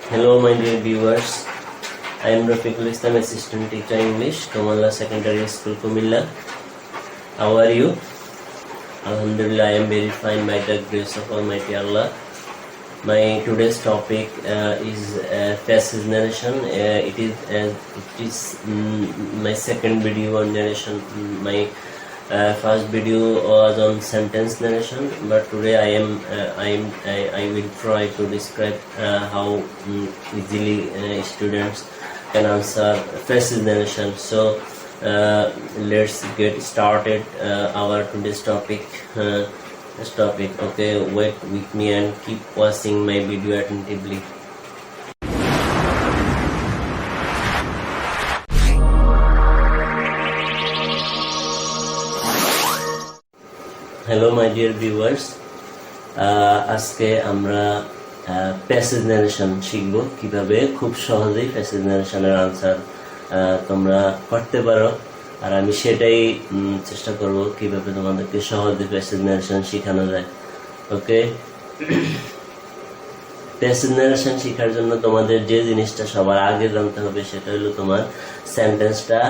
Hello, my dear viewers. I am Rafiqul Islam, Assistant Teacher English, Kamala Secondary School, Kumilla. How are you? Alhamdulillah, I am very fine by the grace of Almighty Allah. My today's topic is passage narration. It is my second video on narration. My first video was on sentence narration, but today I will try to describe how easily students can answer passage narration. So let's get started our today's topic. Okay, wait with me and keep watching my video attentively. Hello my dear viewers, আজকে আমরা passage narration শিখব, কিভাবে খুব সহজেই passage নারেশনের answer তোমরা করতে পারো। আর আমি সেটাই চেষ্টা করব কিভাবে তোমাদেরকে সহজে প্যাসেজ নারেশন শেখানো যায়। ওকে, প্যাসেজ নারেশন শেখার জন্য তোমাদের যে জিনিসটা সবার আগে জানতে হবে সেটা হলো তোমার সেন্টেন্সটা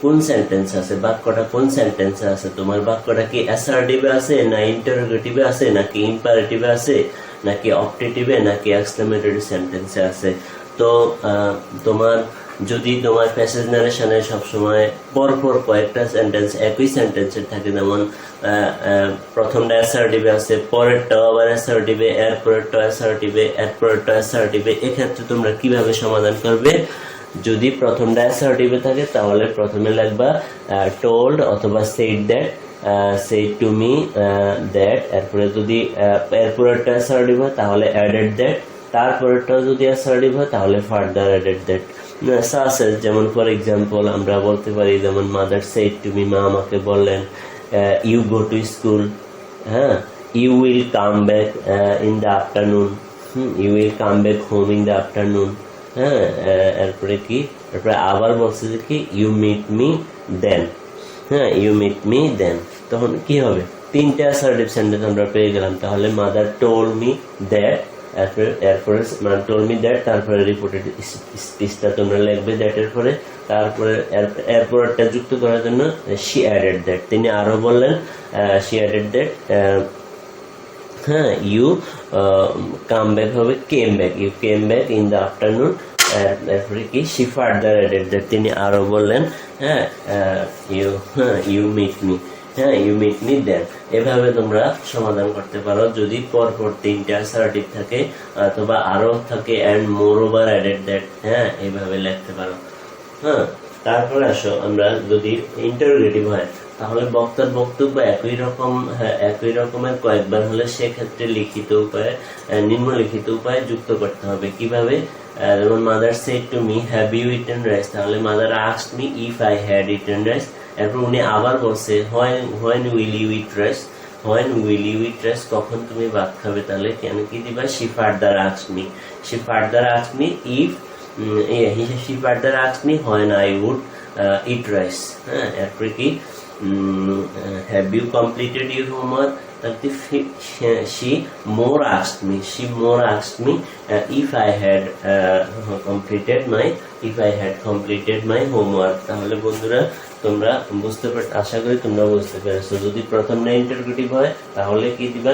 কোন সেন্টেন্স আছে, বাক্যটা কোন সেন্টেন্সে আছে। তোমার বাক্যটা কি অ্যাসার্টিভে আছে, না ইন্টারোগেটিভে আছে, নাকি ইম্পারেটিভে আছে, নাকি অপটেটিভে, নাকি এক্সক্লেমেটরি সেন্টেন্সে আছে। তো তোমার যদি তোমার প্যাসেজ নারেশনে সবসময় পরপর কয়েকটা সেন্টেন্স একই সেন্টেন্সের থাকে, যেমন প্রথমটা অ্যাসার্টিভে আছে, পরেরটাও আবার অ্যাসার্টিভে, এরপরেরটাও অ্যাসার্টিভে, এরপরেরটাও অ্যাসার্টিভে, এক্ষেত্রে তোমরা কিভাবে সমাধান করবে? যদি প্রথমটা অ্যাসার্টিভে থাকে তাহলে প্রথমে লিখবা টোল্ড অথবা said that, shed to me that. এরপরে যদি এরপরেরটা অ্যাসার্টিভ হয় তাহলে অ্যাডেড দ্যাট, তারপরেরটাও যদি অ্যাসার্টিভ হয় তাহলে ফার্দার অ্যাডেড দ্যাট। সাসেস, যেমন ফর এক্সাম্পল আমরা বলতে পারি, যেমন মাদার সেড টু মি, মা আমাকে বললেন ইউ গো টু স্কুল, হ্যাঁ, you will come back in the afternoon, you will come back home in the afternoon. হ্যাঁ, এরপরে কি, এরপরে আবার বলছে যে কি ইউ মিট মি দেন, হ্যাঁ, ইউ মিট মি দেন। তখন কি হবে? তিনটা অ্যাসার্টিভ সেন্টেন্স আমরা পেয়ে গেলাম। তাহলে মাদার টোল্ড মি দ্যাট, এরপরে মাদার টোল্ড মি দ্যাট, তারপরে রিপোর্টেড স্পিচটা তোমরা লিখবে দ্যাটের পরে, তারপরে এরপরটা যুক্ত করার জন্য শি অ্যাডেড দ্যাট, তিনি আরো বললেন শি অ্যাডেড দ্যাট। হ্যাঁ, ইউ কাম ব্যাক হবে came back, you came back in the afternoon. এরপরে কি শি ফার্দার অ্যাডেড দ্যাট, তিনি আরো বললেন হ্যাঁ ইউ মিট মি, হ্যাঁ ইউ মিট মি দেন। এভাবে তোমরা সমাধান করতে পারো যদি পরপর তিনটা অ্যাসার্টিভ থাকে অথবা আরো থাকে and more over added that, হ্যাঁ এইভাবে লিখতে পারো। হ্যাঁ, তারপরে আসো আমরা যদি ইন্টারোগেটিভ হয় তাহলে বক্তার বক্তব্য একই রকমের কয়েকবার হলে সেক্ষেত্রে লিখিত উপায়ে, নিম্নলিখিত উপায়ে যুক্ত করতে হবে। কিভাবে? যেমন mother said to me have you eaten rice, তাহলে mother asked me if I had eaten rice. এরপর উনি আবার বলছে when will you eat rice, when will you eat rice, কখন তুমি ভাত খাবে, তাহলে কেন কি দিবা? She further asked me, she further asked me if, she further asked me when I would eat rice. হ্যাঁ, এরপরে কি have you completed your homework? She more asked me if I had completed my homework. তাহলে বন্ধুরা তোমরা বুঝতে পারছো, আশা করি তোমরা বুঝতে পেরেছো। যদি প্রথমটা ইন্টারোগেটিভ হয় তাহলে কি দিবা?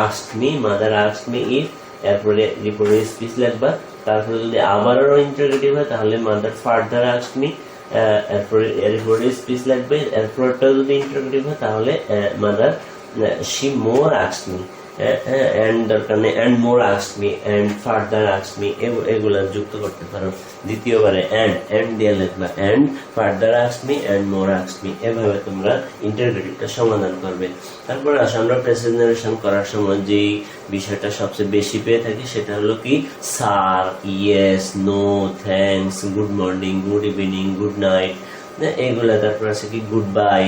asked me, mother asked me if, এরপরে রিপোর্টেড স্পিচ লিখবা। তারপরে যদি আবারও ইন্টারোগেটিভ হয় তাহলে মাদার ফার্দার asked me, এরপরে রিপোর্টেড স্পিচ লাগবে। এরপরটা যদি ইন্টারোগেটিভ হয় তাহলে mother she more asked me, and দরকার নেই and more asked me, and further asked me, এগুলা যুক্ত করতে পারো। দ্বিতীয়বারে এন্ড দিয়ে লিখবা, and further asked me, and more asked me. এভাবে তোমরা ইন্টারোগেটিভটা সমাধান করবে। তারপরে আসো আমরা প্যাসেজ নারেশন করার সময় যেই বিষয়টা সবচেয়ে বেশি পেয়ে থাকি সেটা হলো কি sir, yes, no, thanks, good morning, good evening, good night, এগুলা। তারপর আছে কি গুড বাই,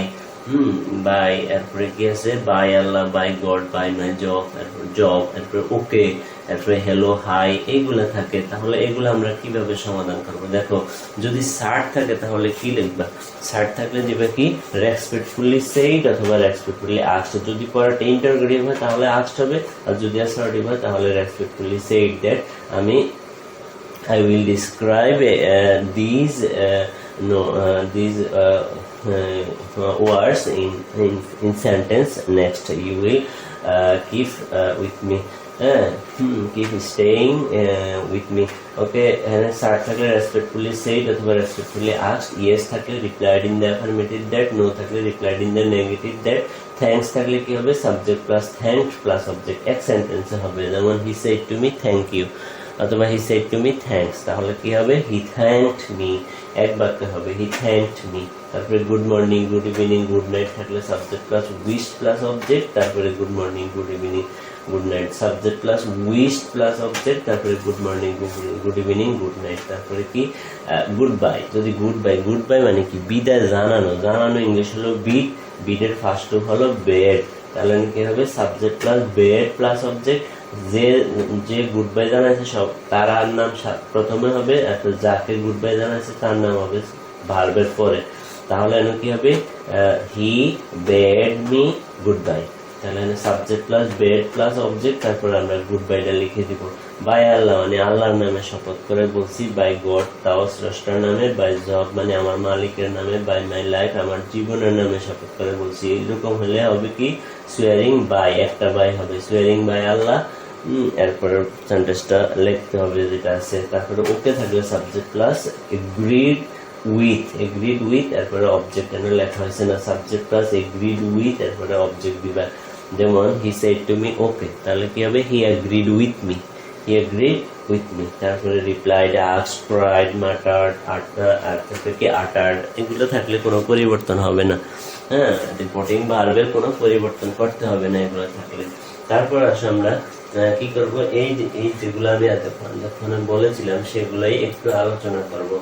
বাই, এরপরে কি আছে by Allah, by God, by my job, এরপরে ওকে, এরপরে হ্যালো, হাই, এইগুলা থাকে। তাহলে এগুলো আমরা কিভাবে সমাধান করব? দেখো, যদি সার্ট থাকে তাহলে কি লিখবা? সার্ট থাকলে দিবে কি রেসপেক্টফুলি সেইড অথবা রেসপেক্টফুলি আস্কড। যদি পরেরটা ইন্টারোগেটিভ হয় তাহলে আস্কড হবে, আর যদি অ্যাসার্টিভ হয় তাহলে রেসপেক্টফুলি সেইড দ্যাট, আমি I will describe these words in sentence. Next, you will keep with me. Keep staying with me. Okay, and start থাকলে respectfully said অথবা respectfully asked, yes থাকলে replied in the affirmative that, no থাকলে replied in the negative that, thanks থাকলে কি হবে subject plus thanked plus object, এক সেন্টেন্সে হবে, যেমন he said to me thank you অথবা he said to me thanks, তাহলে কি হবে he thanked me, এক বাক্যে হবে he thanked me। তারপরে good morning, good evening, good night থাকলে subject plus wish plus object, তারপরে good morning, good evening, good night, subject plus wish plus object, তারপরে good morning, good evening, good night, তারপরে কি goodbye. যদি goodbye মানে কি বিদায় জানানো, জানানো ইংলিশ হলো বিড, বিডের ফার্স্ট রূপ হলো বেড, তাহলে কি হবে subject plus bed plus object. যে গুড বাই জানাইছে সব তার নাম প্রথমে হবে, যাকে গুড বাই জানাইছে তার নাম হবে ভার্বের পরে, তাহলে কি হবে হি বেড মি গুড বাই, তাহলে subject plus bed plus object, তারপর আমরা গুড বাইটা লিখে দিব। বাই আল্লাহ মানে আল্লাহর নামে শপথ করে বলছি, বাই গড তাও স্রষ্টার নামে, বাই জব মানে আমার মালিকের নামে, বাই মাই লাইফ আমার জীবনের নামে শপথ করে বলছি। এইরকম হলে হবে কি সুয়ারিং বাই, একটা বাই হবে সুয়ারিং বাই আল্লাহ। এরপরে সেন্টেন্সটা লিখতে হবে যেটা আছে, তারপরে ওকে থাকলে সাবজেক্ট প্লাস এগ্রিড উইথ এরপরে অবজেক্ট এনে লেখা হয়েছে না, সাবজেক্ট প্লাস এগ্রিড উইথ এরপরে অবজেক্ট দিবা, যেমন he said to me okay, তাহলে কি হবে হি এগ্রিড উইথ মি, তারপরে রিপ্লাইড, আস্কড, ক্রাইড, মাটার্ড, আটার্ড, এগুলো থাকলে কোনো পরিবর্তন হবে না। হ্যাঁ, রিপোর্টিং ভার্বের কোনো পরিবর্তন করতে হবে না এগুলো থাকলে। তারপর আসলে আমরা কি করব, এই যেগুলো আমি এতক্ষণ বলেছিলাম সেগুলাই একটু আলোচনা করব।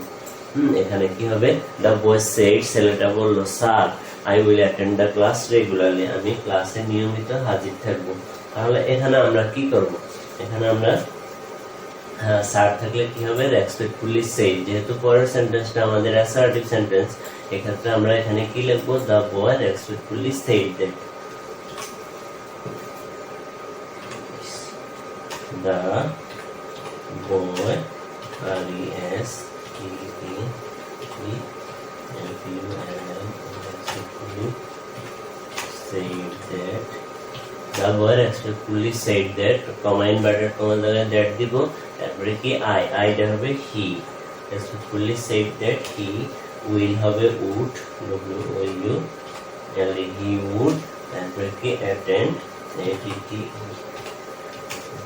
এখানে কি হবে, দ্য বয় সেড, ছেলেটা বলল sir I will attend the class regularly, আমি ক্লাসে নিয়মিত হাজির থাকবো। তাহলে এখানে আমরা কি করব, এখানে আমরা স্যার থাকলে কি হবে রেসপেক্টফুলি সেড, যেহেতু পরের সেন্টেন্সটা আমাদের অ্যাসার্টিভ সেন্টেন্স, এক্ষেত্রে আমরা এখানে কি লিখবো, the boy respectfully said that, the boy respectfully said that, comma inverted comma দ্বারা that দিব, তারপরে কি আইটা হবে he, respectfully said that he will হবে would, he would, তারপরে কি attend,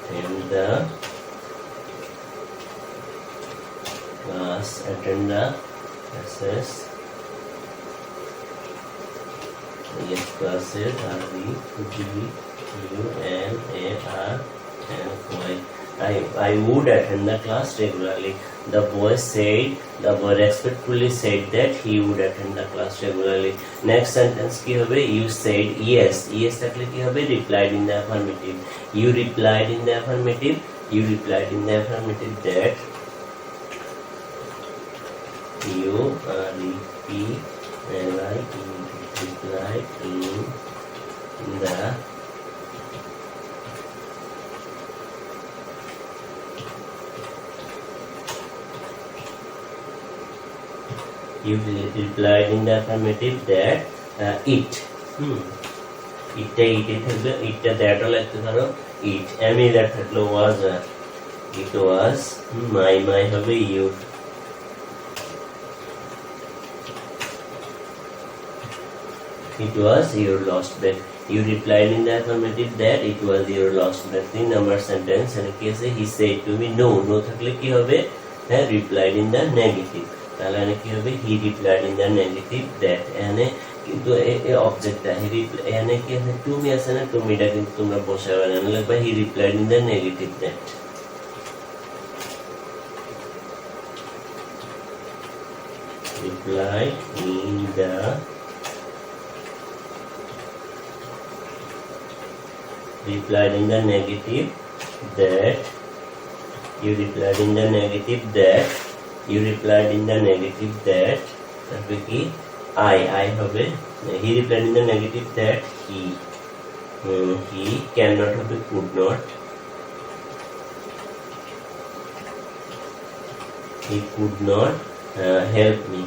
attend the class, attend the classes, yes classes are I would attend the class regularly. The boy respectfully said that he would attend the class regularly. Next sentence কি হবে, you said yes থাকলে কি হবে replied in the affirmative, you replied in the affirmative that, you replied in the you replied in the affirmative that it, থাকবে, itটা thatও লিখতে পারো, আমি that থাকলো was, it was, my হবে you, it was your lost bag, you replied in the affirmative that it was your lost bag। 3 number sentence এখানে কি আছে, he said to me no থাকলে কি হবে, হ্যাঁ replied in the negative, তাহলে কি হবে হি replied in the negative that, এখানে কিন্তু এই অবজেক্টটা এখানে কি আছে টুমি আছে না, টুমিটা কিন্তু তোমরা বসাবে না, লিখবা হি replied in the negative that, replied in the negative that, you replied in the negative that, তারপরে কি I হবে, he replied in the negative that he cannot হবে could not, he could not help me.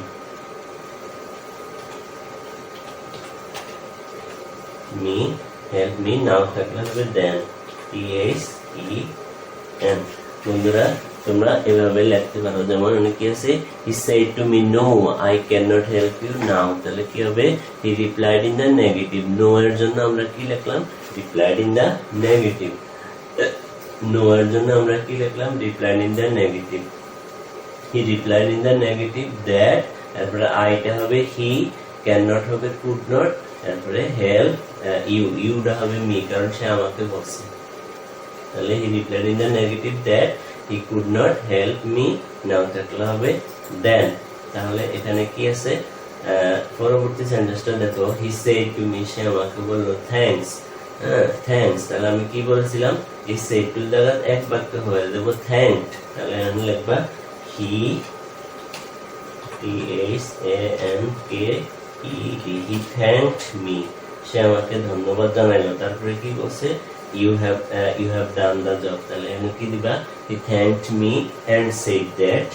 Help me নাও থাকলে হবে then, THEN। বন্ধুরা তোমরা এভাবে লিখতে পারো, যেমন অনেক কি আছে, he said to me no I cannot help you now, তাহলে কি হবে, he replied in the negative। no এর জন্য আমরা কি লিখলাম, replied in the negative। no এর জন্য আমরা কি লিখলাম, replied in the negative। he replied in the negative that, তারপরে আইটা হবে he, cannot হবে could not, তারপরে help you টা হবে me, কারণ সে আমাকে বলছে। তাহলে he replied in the negative that he could not help me now থাকলে হবে then। তাহলে এখানে কি আছে, পরবর্তী সেন্টেন্সটা দেখো, he said to me, সে আমাকে বললো thanks। থ্যাঙ্কস, তাহলে আমি কি বলেছিলাম, এই said to জায়গা এক বাক্য হয়ে দেব thanked, তাহলে আমি লিখবা he he thanked me, সে আমাকে ধন্যবাদ জানাইলো। তারপরে কি বলছে, you have done the job, তাহলে আমি কি দিবা, he thanked me and said that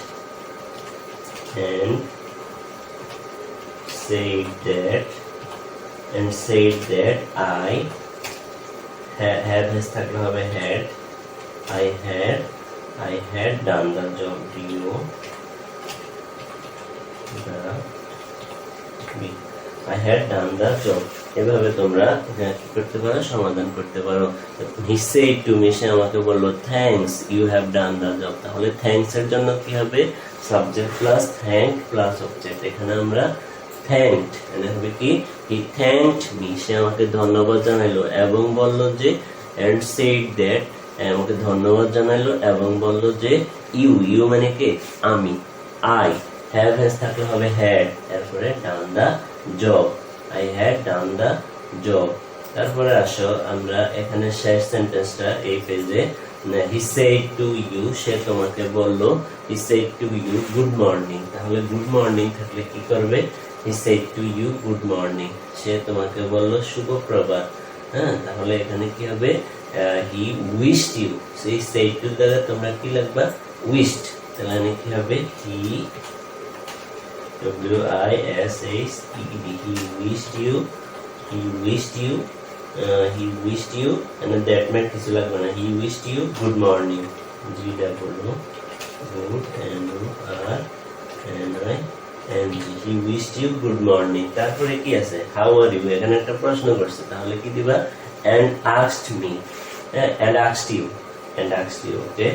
I have থাকলে হবে had, I had done the job, I had done the job। এভাবে তোমরা কি করতে পারো, সমাধান করতে পারো। he said to me, সে আমাকে বললো thanks you have done the job, তাহলে thanks এর জন্য কি হবে, subject plus thank plus object। এখানে আমরা thanked, এখানে হবে কি, he thanked me, সে আমাকে ধন্যবাদ জানাইলো এবং বলল যে, and said that, আমাকে ধন্যবাদ জানাইলো এবং বলল যে, you মানে কি, আমি, I have থাকলে হবে had, তারপরে done the job, I had done the job। তারপরে আসো আমরা এখানে শেষ সেন্টেন্সটা এই পেজে, he said to you, সে তোমাকে বললো, he said to you good morning, তাহলে good morning থাকলে কি করবে, he said to you good morning, সে তোমাকে বললো শুভ প্রভাত। তাহলে এখানে কি হবে, he wished you, সেই said to দ্বারা তোমরা কি লিখবা, wished, তাহলে কি হবে, he wished, he wished you and that meant কিছু লাগবে না, he wished you good morning, he wished you good morning। তারপরে কি আছে, how are you, এখানে একটা প্রশ্ন করছে, তাহলে কি দিবা, and asked me, and asked you, okay,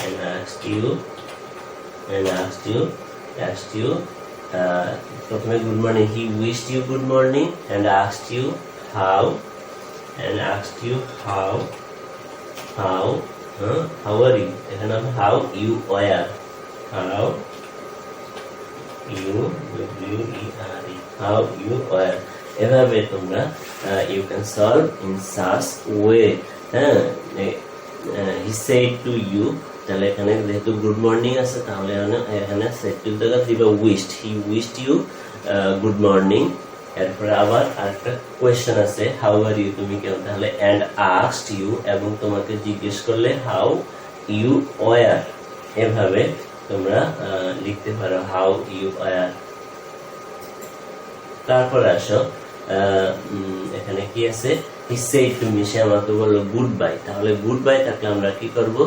and asked you, প্রথমে good morning, he wished you good morning and asked you how are you, এখানে হবে how you were, how you were। এভাবে তোমরা you can solve in such way। he said to you, তাহলে এখানে যেহেতু good morning আছে, তাহলে এখানে said to জায়গা দিবা wished, he wished you good morning. এরপরে আবার আরেকটা কোয়েশ্চেন আছে, হাউ আর ইউ, তুমি কেমন, তাহলে and asked you, এবং তোমাকে জিজ্ঞেস করলে how you were। এভাবে তোমরা লিখতে পারো how you were। তারপর আসো এখানে কি আছে, he said to me, সে আমাকে বললো গুড বাই, তাহলে গুড বাই থাকলে আমরা কি করব,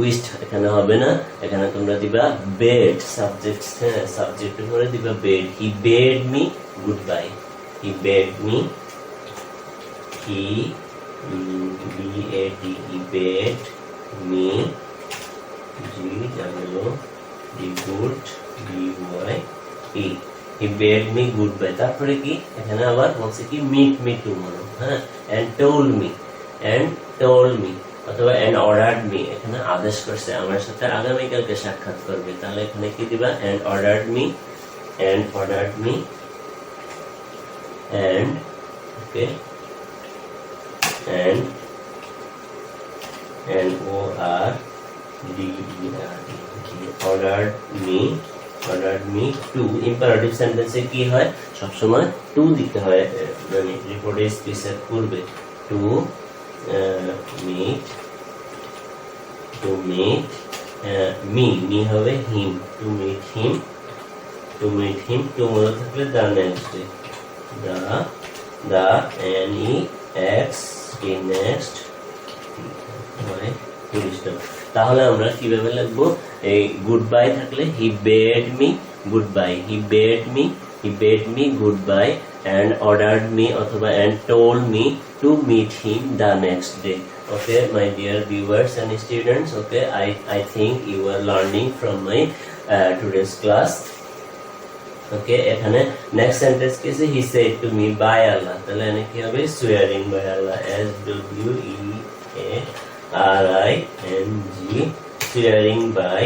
উইস্ট এখানে হবে না, এখানে তোমরা দিবা বেড, সাবজেক্টের পরে দিবা bed, he bade me goodbye, he bade me, he bade me, he bade me goodbye। তারপরে কি এখানে আবার বলছে কি meet me tomorrow, and told me অথবা and ordered me, এখানে আদেশ করছে আমার সাথে আগামীকালকে সাক্ষাৎ করবে, তাহলে এখানে কি দিবা, and ordered me, and okay, and ordered me to। Imperative সেন্টেন্সে কি হয়, সবসময় টু দিতে হয়, মানে রিপোর্টের স্পিচের পূর্বে, to meet to meet me হবে him, to meet him, to meet him, tomorrow থাকলে the next day, the NEXT next তাহলে আমরা কিভাবে লিখবো? এই গুড বাই থাকলে he bade me goodbye, he bade me goodbye and ordered me অথবা and told me to meet him the next day. Okay, my dear viewers and students, okay, I think you are learning from my today's class. Okay, এখানে next sentence কি আছে? He said to me by Allah, তাহলে এখানে কি হবে? swearing by Allah, SWEARING, swearing by,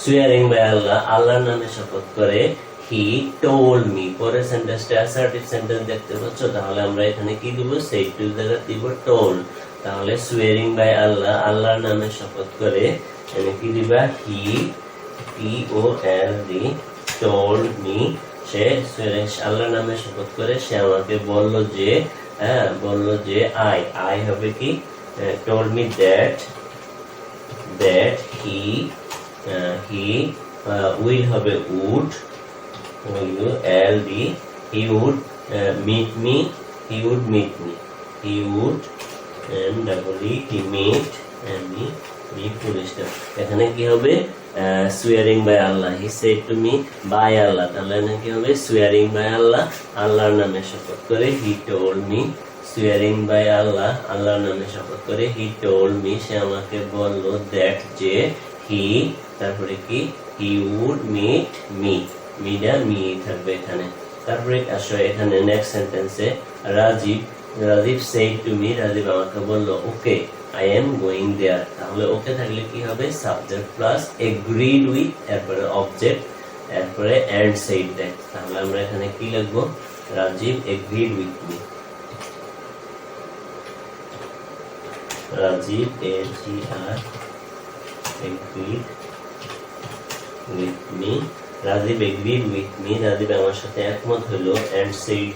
swearing by Allah, আল্লাহর নামে শপথ করে, he told me, পরের সেন্টেন্সটা অ্যাসার্টিভ সেন্টেন্স দেখতে পাচ্ছ, তাহলে আমরা এখানে কি দিব? said to জায়গায় দিব told, তাহলে swearing by Allah, আল্লাহর নামে শপথ করে, এখানে কি দিবা? he TOLD told me, সে আল্লাহর নামে শপথ করে সে আমাকে বলল যে, বলল যে I হবে কি? told me that he will হবে would, he would meet me, he would meet me, he would and he meet and me full stop. এখানে কি হবে? swearing by Allah, he said to me by Allah, তাহলে এখানে কি হবে? swearing by Allah, আল্লাহর নামে শপথ করে, he told me, swearing by Allah, আল্লাহর নামে শপথ করে, he told me, সে আমাকে বলল, that যে he, তারপরে কি? he would meet me, মিডা মি থাকবে এখানে। তারপরে আসো এখানে নেক্সট সেন্টেন্সে Rajib said to me, Rajib আমাকে বলল, okay I am going there, তাহলে ওকে থাকলে কি হবে? সাবজেক্ট প্লাস agreed with, এরপরে অবজেক্ট, এরপরে and said that, তাহলে আমরা এখানে কি লিখবো? Rajib agreed with me, Rajib agreed with me, Rajib agreed with me, Rajib আমার সাথে একমত হলো, and said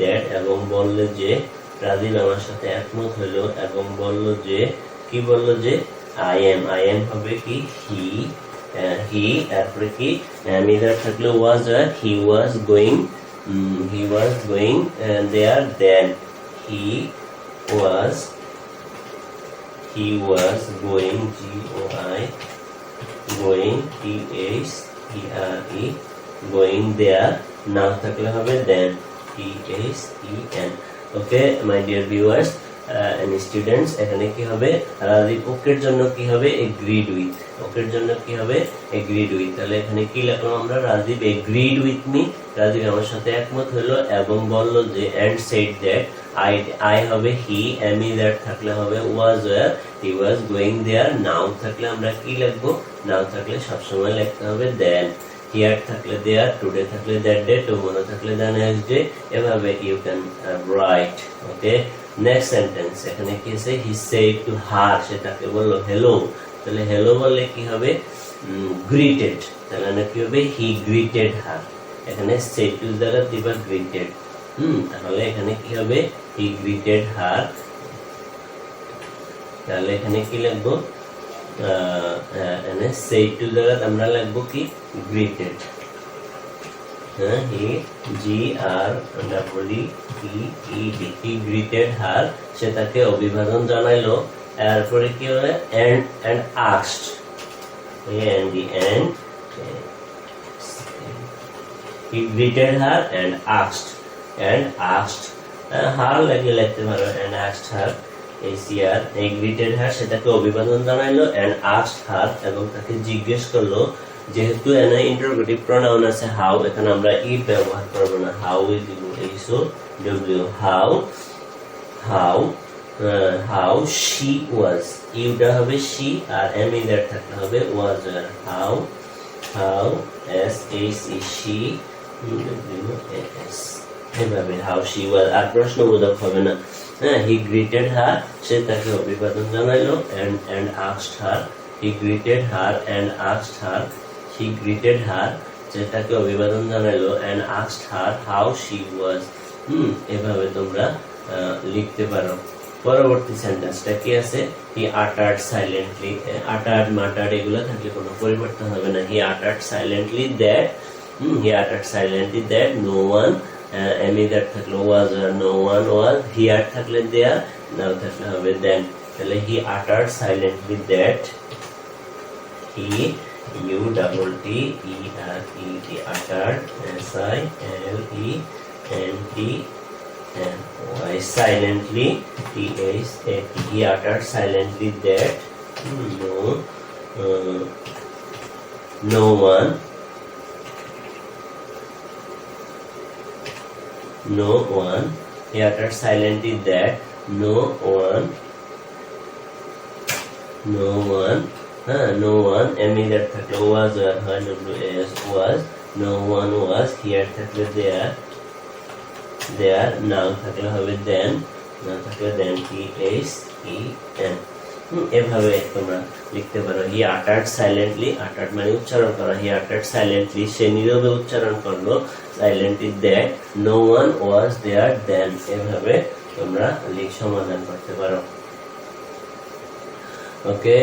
that এবং বলল যে, রাজীব আমার সাথে একমত হলো এবং বলল যে, কি বলল যে? I am হবে কি? he তারপরে কি? মিদার থাকলে was, he was going there, then he was going, going there, now থাকলে হবে then, THEN. Okay, my dear viewers and students, এখানে কি হবে? রাজীব ওকের জন্য কি হবে? agreed with, ওকের জন্য কি হবে? agreed with, তাহলে এখানে কি লিখলাম আমরা? Rajib agreed with me, Rajib আমার সাথে একমত হলো এবং বলল যে, and said that, I হবে he, am that থাকলে হবে was, he was going there, now থাকলে আমরা কি লিখবো? now থাকলে সবসময় লিখতে হবে then, here থাকলে there, today থাকলে that day, tomorrow থাকলে the next day, এভাবে you can write. Okay, next sentence, এখানে কি আছে? he said to her, সে তাকে বলল hello, তাহলে hello বললে কি হবে? greeted, তাহলে কি হবে? he greeted her, এখানে said to দ্বারা দিবা greeted, তাহলে এখানে কি হবে? he greeted her, তাহলে এখানে কি লিখবো? said to দ্বারা আমরা লিখবো কি? greeted, he GREETED, he greeted her, সে তাকে অভিবাদন জানাইলো, এরপরে কি হবে? and asked, and he greeted her and asked her লাগে লিখতে পারো, and asked her, ACR, greeted her, সে তাকে অভিবাদন জানাইলো, and asked her, এবং তাকে জিজ্ঞেস করলো, যেহেতু এখানে ইন্টারোগেটিভ প্রনাউন আছে হাউ, এখানে আমরা ইট ব্যবহার করব না, how is HOW, how she was, ইউটা হবে she আর এম ইদার থাকলে হবে was, হাউ SHE she, এভাবে হাউ she was, আর প্রশ্নবোধক হবে না। he greeted her, সে তাকে অভিবাদন জানাইলো, and asked her, he greeted her and asked her, he greeted her যে তাকে অভিবাদন জানালো and asked her how she was এভাবে তোমরা লিখতে পারো। পরবর্তী সেন্টেন্সটা কি আছে? he uttered silently, uttered muttered এগুলো থাকলে কোনো পরিবর্তন হবে না। he uttered silently that no one any that থাকলে was or no one was, here থাকলে there, now থাকলে হবে then। তাহলে he uttered silently that he U-T-T-E-R-E-D uttered S-I-L-E-N-T-N-Y silently T-H-A-T he uttered silently that no one he uttered silently that no one any that থাকলে was or her was no one was, here থাকলে there now থাকলে হবে then, now থাকলে then T-H-E-N এভাবে তোমরা লিখতে পারো। he uttered silently, uttered মানে উচ্চারণ করা, he uttered silently সে নীরবে উচ্চারণ করলো, silently that no one was there then এভাবে তোমরা সমাধান করতে পারো। ওকে,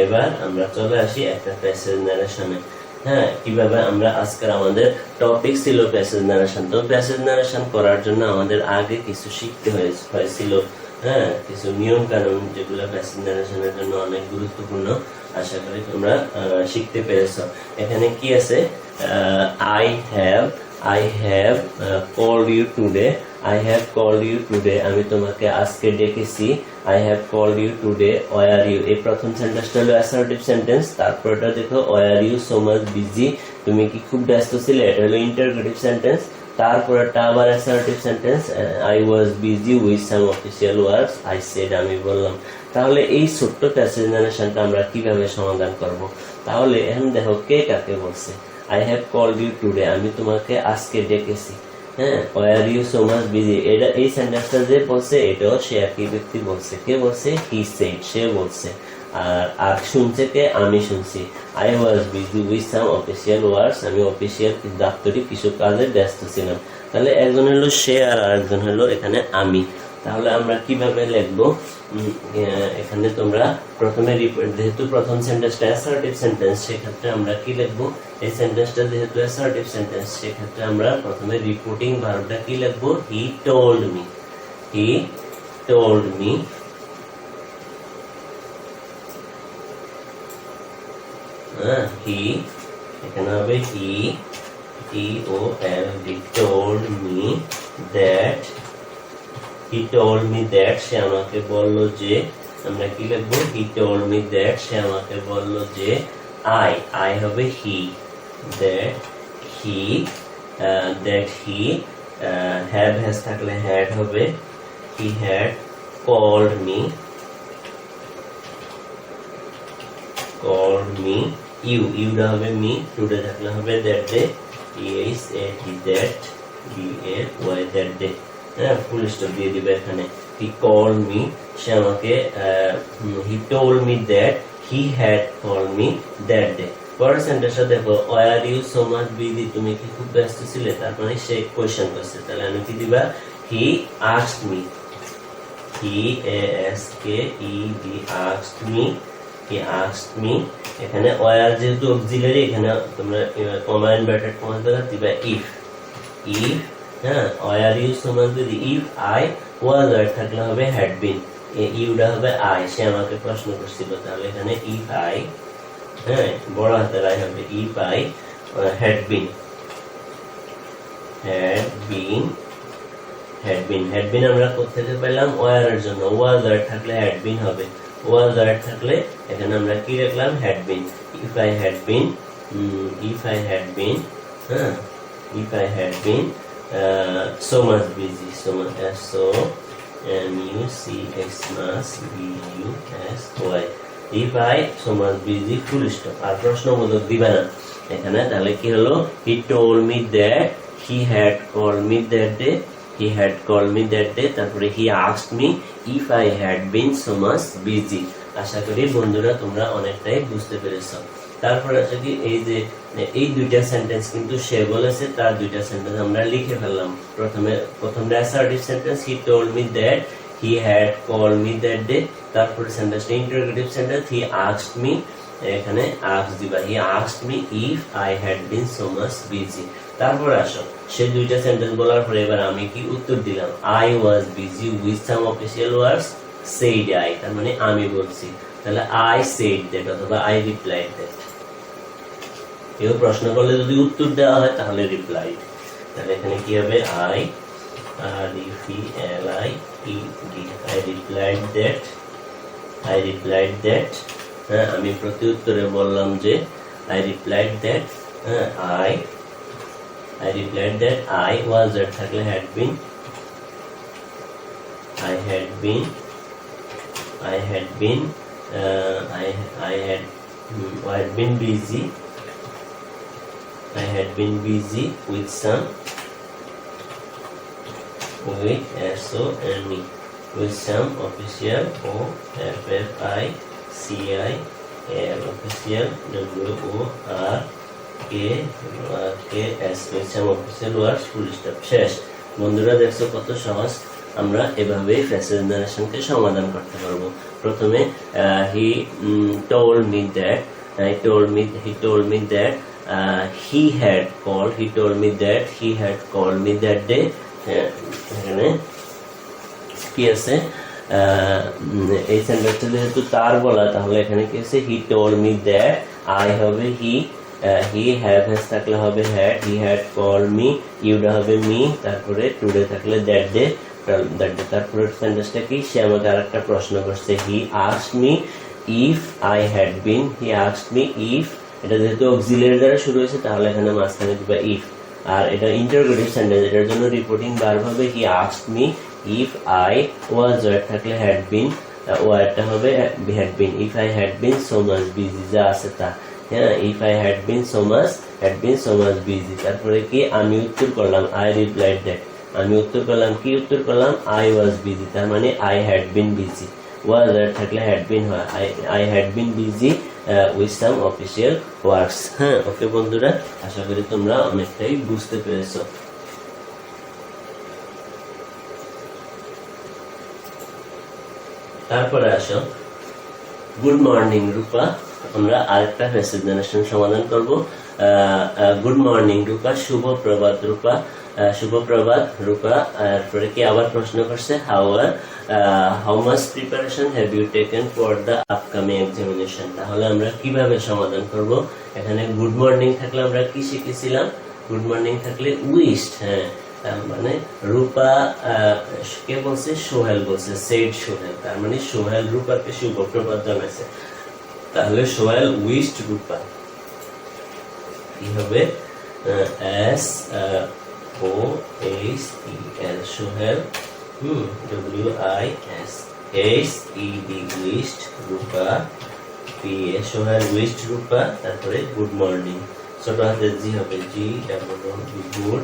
এবার আমরা চলে আসি একটা প্যাসেজ নারেশনে। কিভাবে আমরা আজকের আমাদের টপিক ছিল প্যাসেজ নারেশন। তো প্যাসেজ নারেশন করার জন্য আমাদের আগে কিছু শিখতে হয়েছিল, কিছু নিয়ম কানুন যেগুলো প্যাসেজ নারেশনের জন্য অনেক গুরুত্বপূর্ণ। আশা করি তোমরা শিখতে পেরেছ। এখানে কি আছে? I have called you today. I have called you today. আমি তোমাকে আজকে ডেকেছি। I have called you today. Why are you? এই প্রথম সেন্টেন্সটা হলো অ্যাসার্টিভ সেন্টেন্স। তারপরটা দেখো why are you so much busy? তুমি কি খুব ব্যস্ত ছিলে? এটা হলো ইন্টারোগেটিভ সেন্টেন্স। তারপরটা আবার assertive sentence. I was busy with some official works. I said আমি বললাম। তাহলে এই ছোট্ট প্যাসেজ নারেশনটা আমরা কিভাবে সমাধান করব? তাহলে এখন দেখো কে কাকে বলছে। I have called you today আমি তোমাকে আজকে ডেকেছি। why are you so much busy? এটা এই সেন্টেন্সটা যে বলছে এটাও সে একই ব্যক্তি বলছে। কে বলছে? he said সে বলছে। আর শুনছে কে? আমি শুনছি। I was busy with some official works আমি অফিসিয়াল দাপ্তরিক কিছু কাজে ব্যস্ত ছিলাম। তাহলে একজন হলো সে আর আরেকজন হলো এখানে আমি। তাহলে আমরা কিভাবে লিখবো? এখানে তোমরা প্রথমে যেহেতু প্রথম সেন্টেন্সটা অ্যাসার্টিভ সেন্টেন্স সেক্ষেত্রে আমরা কি লিখবো? এই সেন্টেন্সটা যেহেতু অ্যাসার্টিভ সেন্টেন্স সেক্ষেত্রে আমরা প্রথমে রিপোর্টিং ভার্বটা কি লিখবো? he told me he এখানে হবে he T-O-L-D told me that he told me that সে আমাকে বলল যে, আমরা কি লিখবো? he told me that সে আমাকে বলল যে I হবে he that he have has থাকলে had হবে he had called me you টা হবে me today থাকলে হবে that day T-H-A-T that D-A-Y that day full stop দিয়ে দিবে এখানে। he called me সে আমাকে he told me that he had called me that day। পরের সেন্টেন্সটা দেখো why are you so much busy তুমি কি খুব ব্যস্ত ছিলে? তার মানে সে কোয়েশ্চেন করছে। তাহলে আমি কি দিবা? he asked me He-A-S-K-E-D asked me এখানে why are যেহেতু অক্সিলারি এখানে তোমরা কমা ইনভার্টেড কমা দিবা if why are you so much busy? if I was থাকলে হবে had been, ইউটা হবে I সে আমাকে প্রশ্ন করছিল। তাহলে এখানে if I বড় হাতের I হবে if I had been আমরা কোথা পেলাম? where এর জন্য। was থাকলে had been হবে। was থাকলে এখানে আমরা কি লিখলাম? had been। if I had been so much busy S-O-M-U-C-H-B-U-S-Y if I so much busy full stop আর প্রশ্নবোধক দিবা না এখানে। তাহলে কি হলো? he told me that he had called me that day তারপরে he asked me if I had been so much busy আশা করি বন্ধুরা তোমরা অনেকটাই বুঝতে পেরেছো। তারপর আছে কি এই যে এই দুইটা সেন্টেন্স কিন্তু সে বলেছে, তার দুইটা সেন্টেন্স আমরা লিখে ফেললাম। প্রথমটা assertive sentence, he told me that he had called me that day. তারপরে সেন্টেন্সটা interrogative sentence, he asked me, এখানে আস্কড দিবা, he asked me if I had been so much busy. তারপর আসো সে দুইটা সেন্টেন্স বলার পরে এবার আমি কি উত্তর দিলাম, I was busy with some official words said I, তার মানে আমি বলছি, তাহলে I said that অথবা I replied that। কেউ প্রশ্ন করলে যদি উত্তর দেওয়া হয় তাহলে রিপ্লাইড, তাহলে এখানে কি হবে I R-E-P-L-I-E-D, I replied that, I replied that। হ্যাঁ, আমি প্রতি উত্তরে বললাম যে I replied that, I replied that I was that থাকলে had been, I had been busy, I had been busy with some, with S-O-M-E, with some official, O-F-F-I-C-I-L, official, W-O-R-K-S, with some official words, full stop, শেষ। বন্ধুরা দেখছো কত সহজ, আমরা এভাবেই passage নারেশনকে সমাধান করতে পারবো। প্রথমে he told me that he had called me that day। এখানে কি আছে, এই সেন্টেন্সটা যেহেতু তার বলা, তাহলে এখানে কি আছে, he told me that, I হবে he, have has থাকলে হবে had, he had called me, you'da হবে me, তারপরে today থাকলে that day, তারপরে সেন্টেন্সটা কি, সে আমাকে আরেকটা প্রশ্ন করছে, he asked me if I had been, এটা যেহেতু অক্সিলারি দ্বারা শুরু হয়েছে তাহলে এখানে মাঝখানে দিবা if, আর এটা ইন্টারোগেটিভ সেন্টেন্স, এটার জন্য রিপোর্টিং ভার্ব হবে he asked me if I was, থাকলে had been, ওয়ারটা হবে had been, if I had been so much busy, যা আছে তা, হ্যাঁ, if I had been so much busy। তারপরে কি আমি উত্তর করলাম I replied that, আমি উত্তর করলাম কি, উত্তর করলাম I was busy, তার মানে I had been busy, was থাকলে had been হয়, I had been busy with some official works। হ্যাঁ, ওকে বন্ধুরা, আশা করি তোমরা অনেকটাই বুঝতে পেরেছো। তারপরে আসো গুড মর্নিং রূপা, আমরা আরেকটা প্যাসেজ নারেশন সমাধান করব। গুড মর্নিং রূপা, শুভ প্রভাত রূপা, তারপরে কি আবার প্রশ্ন করছে, how much preparation have you taken for the upcoming examination. তাহলে আমরা কিভাবে সমাধান করব, এখানে গুড মর্নিং থাকলে আমরা কি শিখেছিলাম, গুড মর্নিং থাকলে উইশড, হ্যাঁ, তার মানে রূপা কে বলছে, সোহেল বলছে, সেড সোহেল, তার মানে সোহেল রূপাকে শুভ প্রভাত জানাইছে, তাহলে সোহেল উইশড রূপা, কি হবে S-O-H-E-L, Sohel, W-I-S-H-E-D, wished Rupa, P-A, Sohel wished Rupa, তারপরে গুড মর্নিং, ছোট হাতের জি হবে good,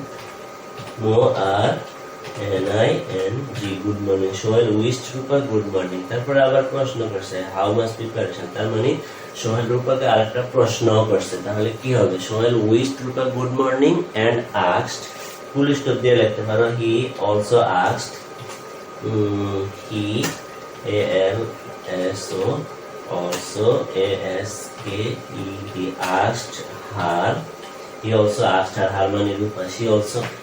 M-O-R-N-I-N-G, good morning, Sohel wished Rupa good morning. তারপরে আবার প্রশ্ন করছে হাউ মাচ প্রিপারেশন, তার মানে সোহেল রূপাকে আরেকটা প্রশ্ন করছে, তাহলে কি হবে, Sohel wished Rupa good morning and asked, full stop দিয়ে লিখতে পারো, he also asked, he A-L-S-O, also A-S-K-E-D, asked her, he also asked her, her মানে রূপা,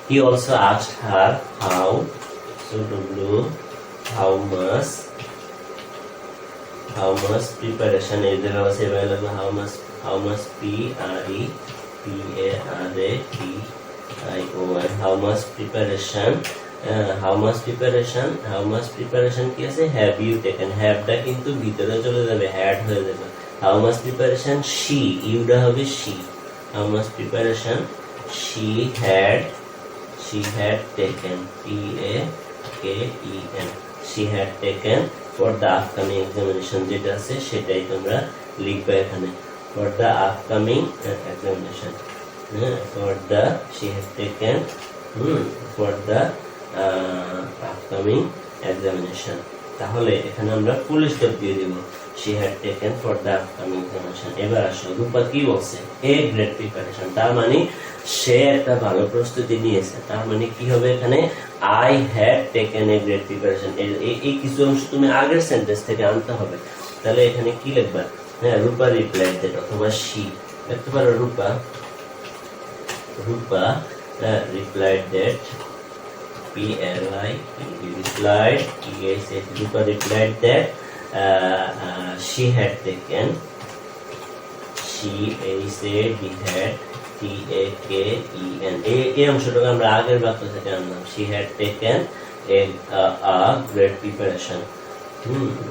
he also asked her how, so W, how much preparation, এই জায়গা আছে available, how much P-R-E-P-A-R-A-T-I-O-N, how much preparation কি আছে, have you taken, have টা কিন্তু ভিতরে চলে যাবে, had হয়ে যাবে, how much preparation she, ইউটা হবে she, how much preparation she had taken, T-A-K-E-N, she had taken for the upcoming examination, যেটা আছে সেটাই তোমরা লিখবে এখানে, for the upcoming examination, for the she had taken for the upcoming examination। তাহলে এখানে আমরা ফুল স্টপ দিয়ে দিব she had taken for the upcoming examination। এবার আসো রূপা কি বলছে এ গ্রেড প্রিপারেশন, তার মানে সে একটা ভালো প্রস্তুতি নিয়েছে। তার মানে কি হবে এখানে I had taken a great preparation। এই কিছু অংশ তুমি আগের সেন্টেন্স থেকে আনতে হবে। তাহলে এখানে কি লিখবা, হ্যাঁ রূপা রিপ্লাইড দ্যাট অথবা she লিখতে পারো রূপা replied that replied Rupa replied that she had taken এই অংশটাকে আমরা আগের বাক্য থেকে আনলাম she had taken a great preparation।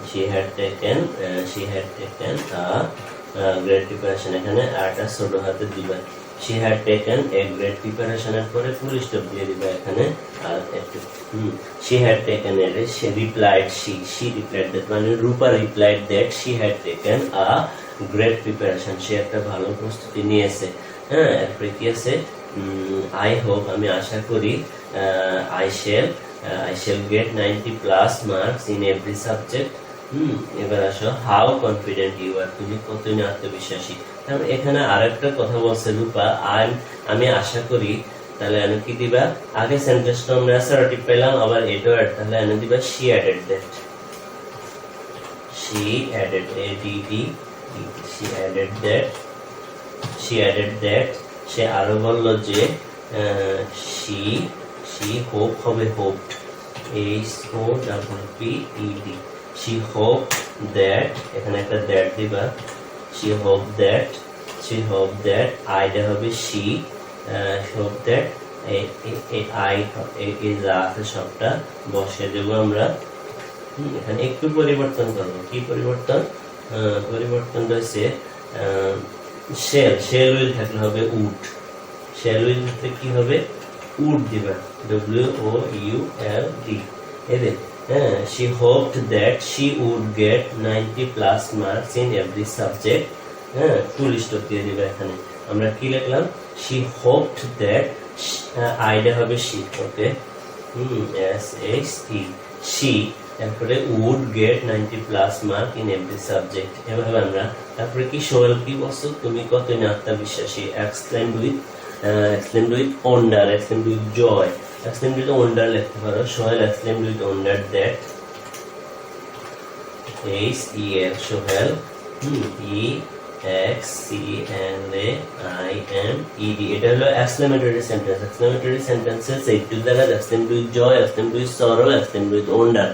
she had taken a great preparation। এখানে আরটা ছোট হাতে দিবা she had taken a great preparation এর পরে ফুল স্টপ দিয়ে দিবা এখানে আর একটু she had taken she replied that মানে রূপা replied that she had taken a great preparation। সে একটা ভালো প্রস্তুতি নিয়েছে। হ্যাঁ এরপরে কি আছে I hope আমি আশা করি I shall get 90+ marks in every subject। এবার আসো হাউ কনফিডেন্ট ইউ আর, তুমি কতই আত্মবিশ্বাসী। তাহলে এখানে আরেকটা কথা বলছে রূপা আমি আশা করি, তাহলে আমি কি দিবা আগে সেন্টেন্সটা আমরা অ্যাসার্টিভ পেলাম আবার এটাও অ্যাড, তাহলে আমি দিবা she added that সে আরো বলল যে she hope হবে hoped HOPPED she hoped that এখানে একটা that দিবা she hoped that আইডা হবে she hope that এই যা আছে সবটা বসে দেবো আমরা। এখানে একটু পরিবর্তন করবো, কি পরিবর্তন রয়েছে শেল উইল থাকলে হবে উড, শেল উইল থাকলে কি হবে উড দিবা WOULD। এদের she hoped that she would get 90+ marks in every subject। Full stop দিয়ে দিবা এখানে আমরা কি লিখলাম she hoped that আইডা হবে she ওকে SHE she তারপরে would get 90+ mark in every subject। এভাবে আমরা তারপরে কি সোহেল কি বলছো তুমি কত আত্মবিশ্বাসী exclaimed with wonder, exclaimed with joy, exclaimed with wonder লিখতে পারো Sohel exclaimed with wonder that SEL Sohel EXCLAIMED এটা হলো এক্সক্লেমেটরি সেন্টেন্স। এক্সক্লেমেটরি সেন্টেন্সেস এইটুকু জায়গায় exclaimed with joy, exclaimed with sorrow, exclaimed with wonder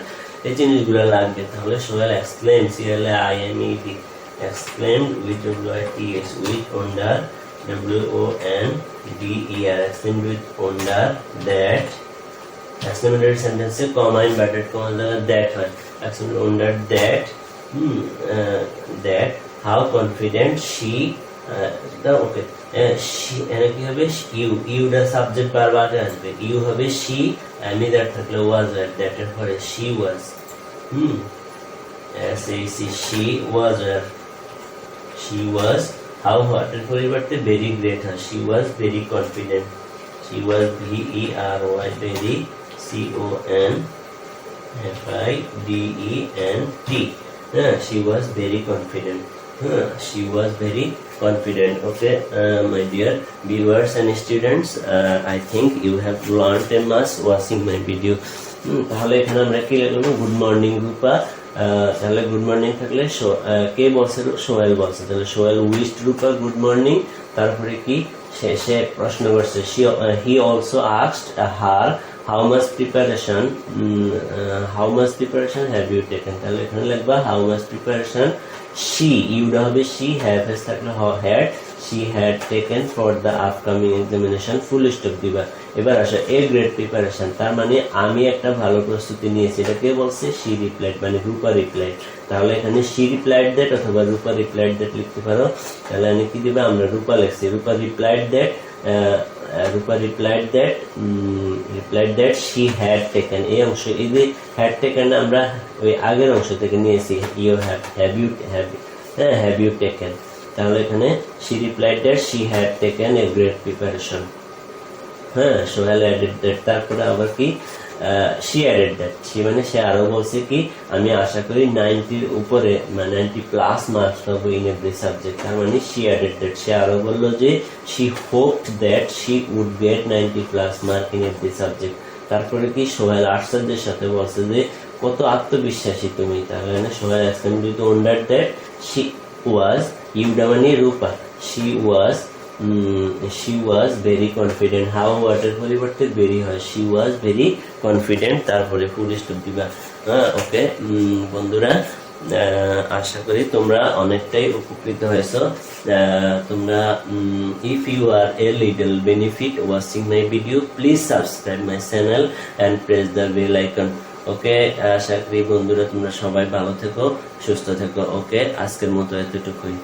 এই জিনিসগুলো লাগবে। তাহলে Sohel exclaimed CLAIMED exclaimed with WITH with wonder WONDER exclaimed with wonder that exclamatory sentence A comma inverted comma জায়গায় that হয় exclaimed with wonder that how confident she okay she কি হবে you the subject বারবার আসবে you হবে she আমি that থাকলে was that এর পরে she was she was how what এর পরিবর্তে very great হয় she was very confident she was VERY very CONFIDENT she was very confident she was very confident okay my dear viewers and students I think you have learned a much watching my video তাহলে এখানে আমরা কি লিখলাম good morning রূপা তাহলে good morning থাকলে কে বলছে সোহেল বলছে তাহলে Sohel wished Rupa good morning তারপরে কি সে প্রশ্ন করছে he also asked her how much preparation have you taken তাহলে এখানে লিখবা how much preparation she ইউটা হবে she have থাকলে had she had taken for the upcoming examination full stop দিবা এবার আসে a great preparation তার মানে আমি একটা ভালো প্রস্তুতি নিয়েছি এটা কে বলছে she replied মানে রূপা replied তাহলে এখানে she replied that অথবা রূপা replied that লিখতে পারো তাহলে আমি কি দিবা আমরা রূপা লিখছি রূপা replied that she had taken এই অংশ এই যে had taken আমরা ওই আগের অংশ থেকে নিয়েছি have you taken তাহলে এখানে she replied that she had taken a great preparation Sohel added that তারপরে আবার কি she added that, সে আরো বলছে কি আমি আশা করি 90 উপরে 90 প্লাস মার্কস পাবো ইন এভরি সাবজেক্ট। তার মানে she added that, সে আরো বললো যে she hoped that she would get 90 plus mark in every subject. তারপরে কি সোহেল আর্টসের সাথে বলছে যে কত আত্মবিশ্বাসী তুমি, তাহলে না Sohel assembly to wonder that she was, ইউডা মানে Rupa, she was very confident, how ওয়াটার পরিবর্তে বেরি হয়, she was very confident, তারপরে ফুল স্টপ দিবা। ওকে বন্ধুরা, আশা করি তোমরা অনেকটাই উপকৃত হয়েছো। তোমরা if you are a little benefit watching my video, please subscribe my channel and press the bell icon. ওকে, আশা করি বন্ধুরা তোমরা সবাই ভালো থেকো, সুস্থ থেকো। ওকে, আজকের মতো এতটুকুই।